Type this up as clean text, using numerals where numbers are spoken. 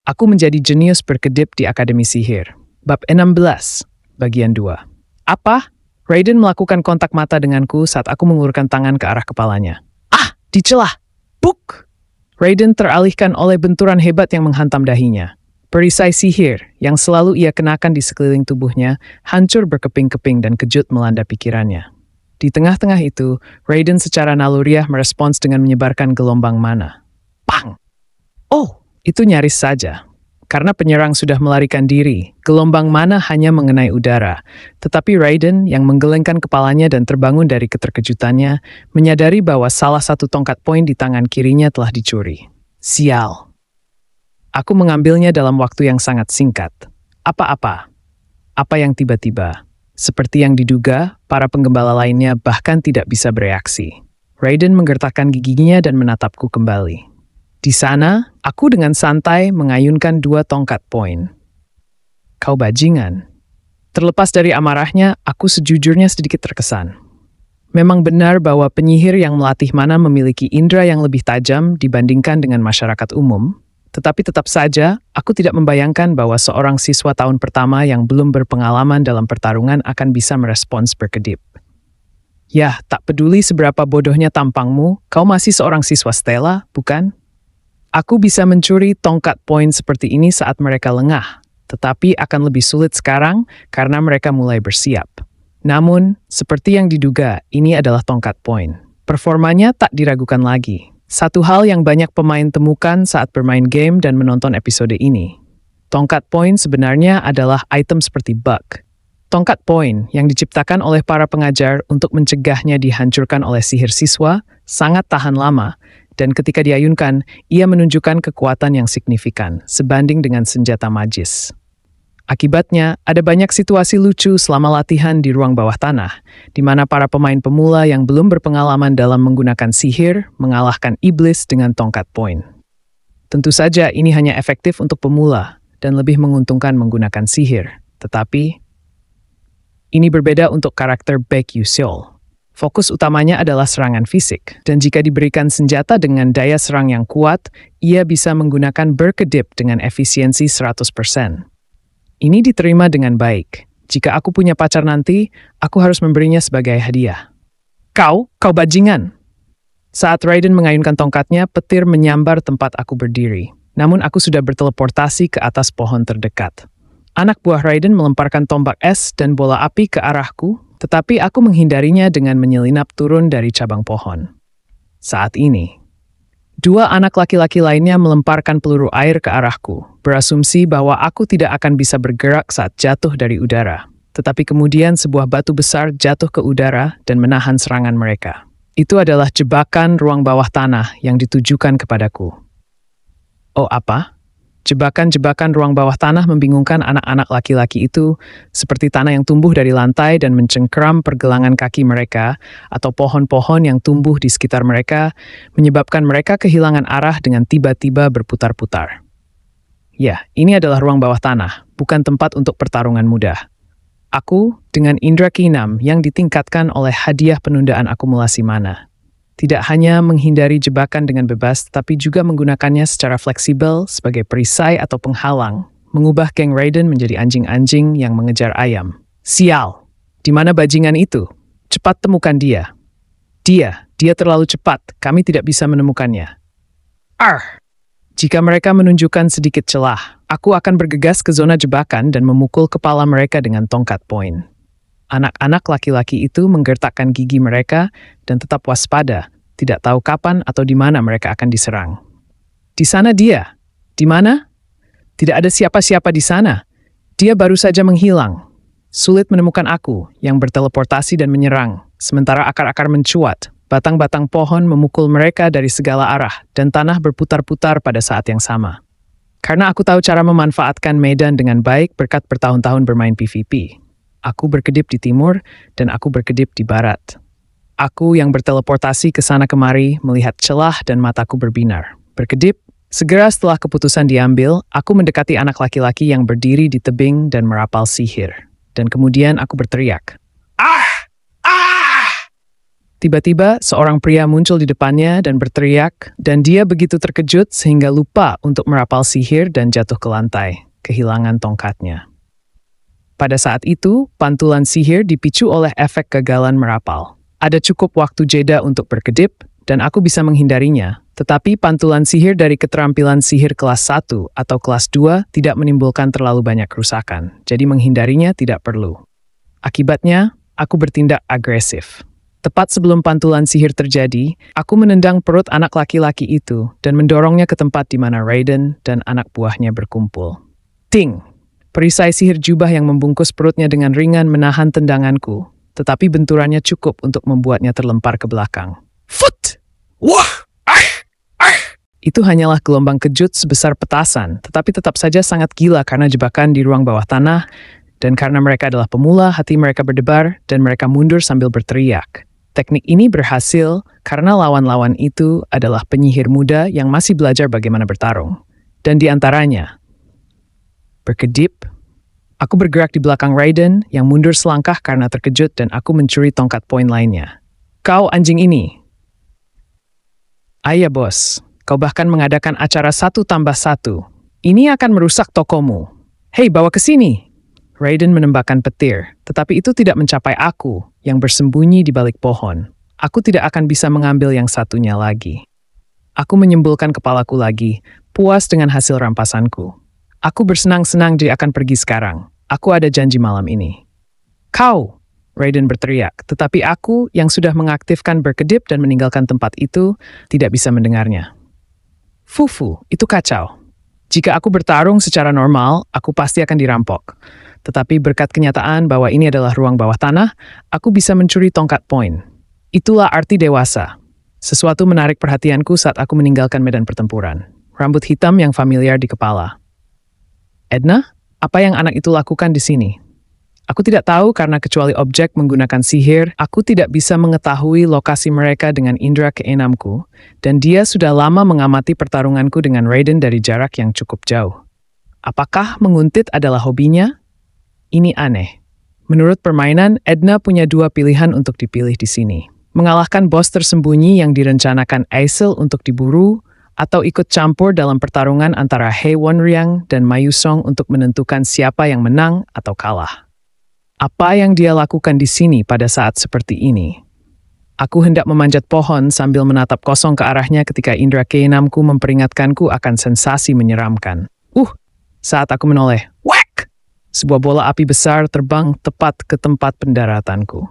Aku menjadi jenius berkedip di Akademi Sihir. Bab 16, bagian 2. Apa? Raiden melakukan kontak mata denganku saat aku mengulurkan tangan ke arah kepalanya. Ah, dicelah! Buk! Raiden teralihkan oleh benturan hebat yang menghantam dahinya. Perisai sihir yang selalu ia kenakan di sekeliling tubuhnya hancur berkeping-keping dan kejut melanda pikirannya. Di tengah-tengah itu, Raiden secara naluriah merespons dengan menyebarkan gelombang mana. Pang! Oh! Itu nyaris saja. Karena penyerang sudah melarikan diri, gelombang mana hanya mengenai udara. Tetapi Raiden yang menggelengkan kepalanya dan terbangun dari keterkejutannya, menyadari bahwa salah satu tongkat poin di tangan kirinya telah dicuri. Sial. Aku mengambilnya dalam waktu yang sangat singkat. Apa-apa? Apa yang tiba-tiba? Seperti yang diduga, para penggembala lainnya bahkan tidak bisa bereaksi. Raiden menggertakkan giginya dan menatapku kembali. Di sana, aku dengan santai mengayunkan 2 tongkat poin. Kau bajingan. Terlepas dari amarahnya, aku sejujurnya sedikit terkesan. Memang benar bahwa penyihir yang melatih mana memiliki indera yang lebih tajam dibandingkan dengan masyarakat umum, tetapi tetap saja, aku tidak membayangkan bahwa seorang siswa tahun pertama yang belum berpengalaman dalam pertarungan akan bisa merespons berkedip. Yah, tak peduli seberapa bodohnya tampangmu, kau masih seorang siswa Stella, bukan? Aku bisa mencuri tongkat poin seperti ini saat mereka lengah, tetapi akan lebih sulit sekarang karena mereka mulai bersiap. Namun, seperti yang diduga, ini adalah tongkat poin. Performanya tak diragukan lagi. Satu hal yang banyak pemain temukan saat bermain game dan menonton episode ini. Tongkat poin sebenarnya adalah item seperti bug. Tongkat poin yang diciptakan oleh para pengajar untuk mencegahnya dihancurkan oleh sihir siswa sangat tahan lama, dan ketika diayunkan, ia menunjukkan kekuatan yang signifikan sebanding dengan senjata magis. Akibatnya, ada banyak situasi lucu selama latihan di ruang bawah tanah, di mana para pemain pemula yang belum berpengalaman dalam menggunakan sihir mengalahkan iblis dengan tongkat poin. Tentu saja ini hanya efektif untuk pemula dan lebih menguntungkan menggunakan sihir, tetapi ini berbeda untuk karakter Baek Yu-seol. Fokus utamanya adalah serangan fisik, dan jika diberikan senjata dengan daya serang yang kuat, ia bisa menggunakan berkedip dengan efisiensi 100%. Ini diterima dengan baik. Jika aku punya pacar nanti, aku harus memberinya sebagai hadiah. Kau bajingan! Saat Raiden mengayunkan tongkatnya, petir menyambar tempat aku berdiri. Namun aku sudah berteleportasi ke atas pohon terdekat. Anak buah Raiden melemparkan tombak es dan bola api ke arahku, tetapi aku menghindarinya dengan menyelinap turun dari cabang pohon. Saat ini, 2 anak laki-laki lainnya melemparkan peluru air ke arahku, berasumsi bahwa aku tidak akan bisa bergerak saat jatuh dari udara. Tetapi kemudian sebuah batu besar jatuh ke udara dan menahan serangan mereka. Itu adalah jebakan ruang bawah tanah yang ditujukan kepadaku. Oh apa? Jebakan-jebakan ruang bawah tanah membingungkan anak-anak laki-laki itu, seperti tanah yang tumbuh dari lantai dan mencengkeram pergelangan kaki mereka, atau pohon-pohon yang tumbuh di sekitar mereka, menyebabkan mereka kehilangan arah dengan tiba-tiba berputar-putar. Ya, ini adalah ruang bawah tanah, bukan tempat untuk pertarungan mudah. Aku, dengan indera keenam yang ditingkatkan oleh hadiah penundaan akumulasi mana, tidak hanya menghindari jebakan dengan bebas, tapi juga menggunakannya secara fleksibel sebagai perisai atau penghalang, mengubah geng Raiden menjadi anjing-anjing yang mengejar ayam. Sial! Di mana bajingan itu? Cepat temukan dia. Dia terlalu cepat, kami tidak bisa menemukannya. Jika mereka menunjukkan sedikit celah, aku akan bergegas ke zona jebakan dan memukul kepala mereka dengan tongkat poin. Anak-anak laki-laki itu menggertakkan gigi mereka dan tetap waspada, tidak tahu kapan atau di mana mereka akan diserang. Di sana dia. Di mana? Tidak ada siapa-siapa di sana. Dia baru saja menghilang. Sulit menemukan aku yang berteleportasi dan menyerang, sementara akar-akar mencuat, batang-batang pohon memukul mereka dari segala arah, dan tanah berputar-putar pada saat yang sama. Karena aku tahu cara memanfaatkan medan dengan baik berkat bertahun-tahun bermain PvP. Aku berkedip di timur, dan aku berkedip di barat. Aku yang berteleportasi ke sana kemari, melihat celah dan mataku berbinar. Berkedip, segera setelah keputusan diambil, aku mendekati anak laki-laki yang berdiri di tebing dan merapal sihir. Dan kemudian aku berteriak. Tiba-tiba, seorang pria muncul di depannya dan berteriak, dan dia begitu terkejut sehingga lupa untuk merapal sihir dan jatuh ke lantai, kehilangan tongkatnya. Pada saat itu, pantulan sihir dipicu oleh efek kegagalan merapal. Ada cukup waktu jeda untuk berkedip, dan aku bisa menghindarinya, tetapi pantulan sihir dari keterampilan sihir kelas 1 atau kelas 2 tidak menimbulkan terlalu banyak kerusakan, jadi menghindarinya tidak perlu. Akibatnya, aku bertindak agresif. Tepat sebelum pantulan sihir terjadi, aku menendang perut anak laki-laki itu dan mendorongnya ke tempat di mana Raiden dan anak buahnya berkumpul. Ting! Perisai sihir jubah yang membungkus perutnya dengan ringan menahan tendanganku, tetapi benturannya cukup untuk membuatnya terlempar ke belakang. Fut! Wah! Itu hanyalah gelombang kejut sebesar petasan, tetapi tetap saja sangat gila karena jebakan di ruang bawah tanah, dan karena mereka adalah pemula, hati mereka berdebar, dan mereka mundur sambil berteriak. Teknik ini berhasil karena lawan-lawan itu adalah penyihir muda yang masih belajar bagaimana bertarung. Dan di antaranya, berkedip, aku bergerak di belakang Raiden yang mundur selangkah karena terkejut dan aku mencuri tongkat poin lainnya. Kau anjing ini. Ayah bos, kau bahkan mengadakan acara 1+1. Ini akan merusak tokomu. Hei, bawa ke sini. Raiden menembakkan petir, tetapi itu tidak mencapai aku yang bersembunyi di balik pohon. Aku tidak akan bisa mengambil yang satunya lagi. Aku menyembulkan kepalaku lagi, puas dengan hasil rampasanku. Aku bersenang-senang dia akan pergi sekarang. Aku ada janji malam ini. Kau! Raiden berteriak, tetapi aku yang sudah mengaktifkan berkedip dan meninggalkan tempat itu tidak bisa mendengarnya. Fufu, itu kacau. Jika aku bertarung secara normal, aku pasti akan dirampok. Tetapi berkat kenyataan bahwa ini adalah ruang bawah tanah, aku bisa mencuri tongkat poin. Itulah arti dewasa. Sesuatu menarik perhatianku saat aku meninggalkan medan pertempuran. Rambut hitam yang familiar di kepala. Edna, apa yang anak itu lakukan di sini? Aku tidak tahu karena kecuali objek menggunakan sihir, aku tidak bisa mengetahui lokasi mereka dengan indera keenamku, dan dia sudah lama mengamati pertarunganku dengan Raiden dari jarak yang cukup jauh. Apakah menguntit adalah hobinya? Ini aneh. Menurut permainan, Edna punya dua pilihan untuk dipilih di sini. Mengalahkan bos tersembunyi yang direncanakan Aisel untuk diburu, atau ikut campur dalam pertarungan antara Hei Wonryang dan Mayu Song untuk menentukan siapa yang menang atau kalah. Apa yang dia lakukan di sini pada saat seperti ini? Aku hendak memanjat pohon sambil menatap kosong ke arahnya ketika indera keenamku memperingatkanku akan sensasi menyeramkan. Saat aku menoleh, whack! Sebuah bola api besar terbang tepat ke tempat pendaratanku.